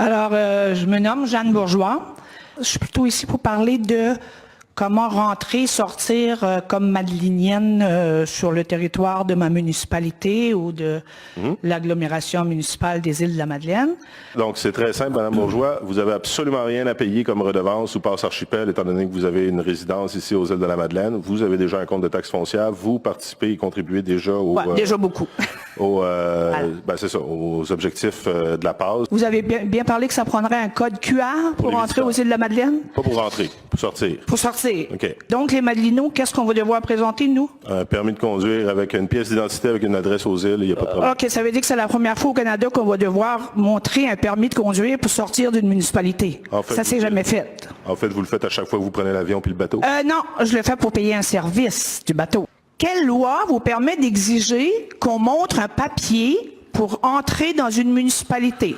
Alors, je me nomme Jeanne Bourgeois. Je suis plutôt ici pour parler de comment rentrer, sortir comme madelinienne sur le territoire de ma municipalité ou de l'agglomération municipale des Îles-de-la-Madeleine. Donc, c'est très simple, Mme Bourgeois. Vous n'avez absolument rien à payer comme redevance ou passe archipel, étant donné que vous avez une résidence ici aux Îles-de-la-Madeleine. Vous avez déjà un compte de taxe foncière. Vous participez et contribuez déjà au... Ouais, déjà beaucoup. C'est ça, aux objectifs de la passe. Vous avez bien parlé que ça prendrait un code QR pour rentrer aux Îles-de-la-Madeleine? Pas pour rentrer, pour sortir. Pour sortir. OK. Donc, les Madelinots, qu'est-ce qu'on va devoir présenter, nous? Un permis de conduire avec une pièce d'identité avec une adresse aux îles, il n'y a pas de problème. OK, ça veut dire que c'est la première fois au Canada qu'on va devoir montrer un permis de conduire pour sortir d'une municipalité. En fait, ça s'est jamais fait. En fait, vous le faites à chaque fois que vous prenez l'avion puis le bateau? Non, je le fais pour payer un service du bateau. Quelle loi vous permet d'exiger qu'on montre un papier pour entrer dans une municipalité?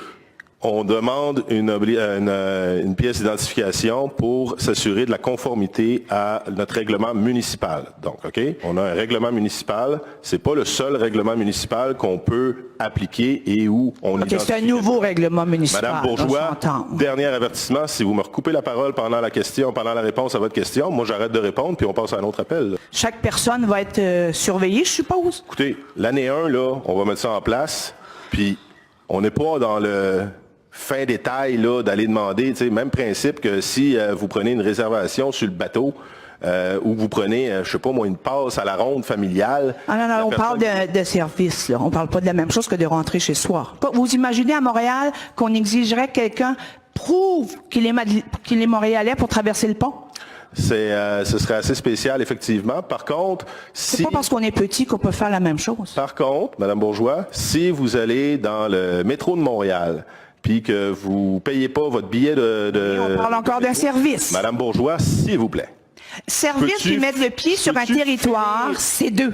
On demande une pièce d'identification pour s'assurer de la conformité à notre règlement municipal. Donc, OK, on a un règlement municipal. C'est pas le seul règlement municipal qu'on peut appliquer et où on identifie. C'est un nouveau règlement municipal. Madame Bourgeois, dernier avertissement, si vous me recoupez la parole pendant la réponse à votre question, moi j'arrête de répondre puis on passe à un autre appel. Là. Chaque personne va être surveillée, je suppose? Écoutez, l'année 1, là, on va mettre ça en place, puis on n'est pas dans le fin détail là d'aller demander, même principe que si vous prenez une réservation sur le bateau ou vous prenez, je sais pas moi, une passe à la ronde familiale. Ah non, on parle de service, là. On parle pas de la même chose que de rentrer chez soi. Vous imaginez à Montréal qu'on exigerait que quelqu'un prouve qu'il est Montréalais pour traverser le pont? Ce serait assez spécial, effectivement. Par contre, c'est pas parce qu'on est petit qu'on peut faire la même chose. Par contre, Mme Bourgeois, si vous allez dans le métro de Montréal, puis que vous payez pas votre billet on parle encore d'un service. Madame Bourgeois, s'il vous plaît. Service puis mettre le pied sur un territoire, c'est deux.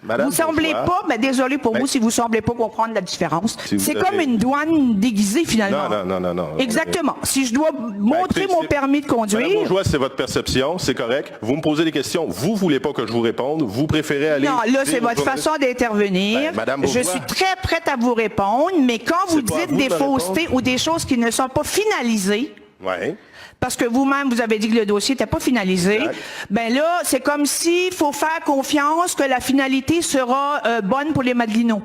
Vous ne semblez pas, mais désolé pour vous si vous ne semblez pas comprendre la différence. C'est comme une douane déguisée finalement. Non. Exactement. Si je dois montrer mon permis de conduire... Madame Bourgeois, c'est votre perception, c'est correct. Vous me posez des questions, vous ne voulez pas que je vous réponde, vous préférez aller... Non, là, c'est votre façon d'intervenir. Je suis très prête à vous répondre, mais quand vous dites des faussetés ou des choses qui ne sont pas finalisées... Ouais. Parce que vous-même, vous avez dit que le dossier n'était pas finalisé. Exact. Ben là, c'est comme s'il faut faire confiance que la finalité sera bonne pour les Madelinots.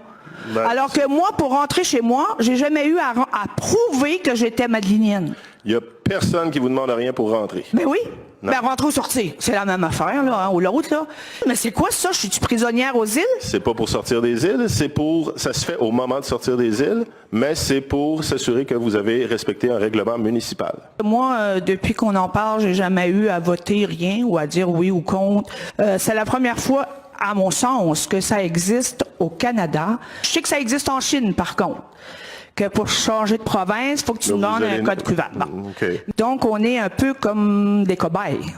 Alors que moi, pour rentrer chez moi, j'ai jamais eu à prouver que j'étais madelinienne. Il n'y a personne qui vous demande rien pour rentrer. Ben oui. Non. Ben rentrer ou sortir, c'est la même affaire, là, ou l'autre, là. Mais c'est quoi ça? Je suis prisonnière aux îles? C'est pas pour sortir des îles, ça se fait au moment de sortir des îles, mais c'est pour s'assurer que vous avez respecté un règlement municipal. Moi, depuis qu'on en parle, j'ai jamais eu à voter rien ou à dire oui ou contre. C'est la première fois, à mon sens, que ça existe au Canada. Je sais que ça existe en Chine, par contre. Que pour changer de province, il faut que tu demandes un code QR. Bon. Okay. Donc, on est un peu comme des cobayes.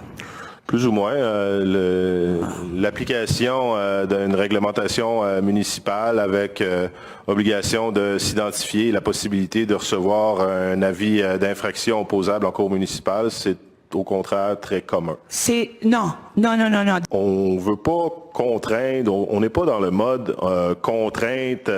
Plus ou moins. L'application d'une réglementation municipale avec obligation de s'identifier, la possibilité de recevoir un avis d'infraction opposable en cour municipale, c'est au contraire très commun. Non. On veut pas contraindre, on n'est pas dans le mode contrainte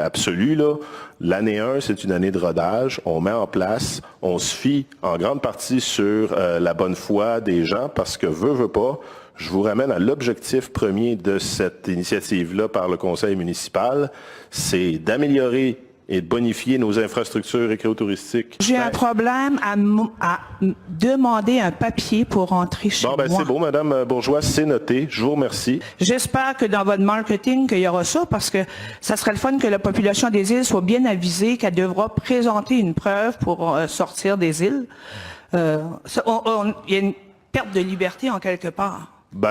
absolue, là. L'année 1, c'est une année de rodage, on met en place, on se fie en grande partie sur la bonne foi des gens parce que veut pas, je vous ramène à l'objectif premier de cette initiative-là par le conseil municipal, c'est d'améliorer et de bonifier nos infrastructures écotouristiques. J'ai un problème à demander un papier pour rentrer chez moi. C'est beau, Madame Bourgeois, c'est noté. Je vous remercie. J'espère que dans votre marketing, qu'il y aura ça, parce que ça serait le fun que la population des îles soit bien avisée qu'elle devra présenter une preuve pour sortir des îles. Il y a une perte de liberté en quelque part.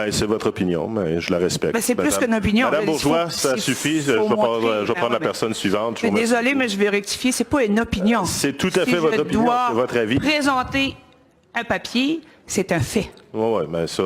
C'est votre opinion, mais je la respecte. C'est plus qu'une opinion. Madame Bourgeois, ça suffit. Je vais prendre la personne suivante. Je suis désolée, mais je vais rectifier. C'est pas une opinion. C'est tout à fait votre opinion, c'est votre avis. Présenter un papier, c'est un fait. Oui, mais ça...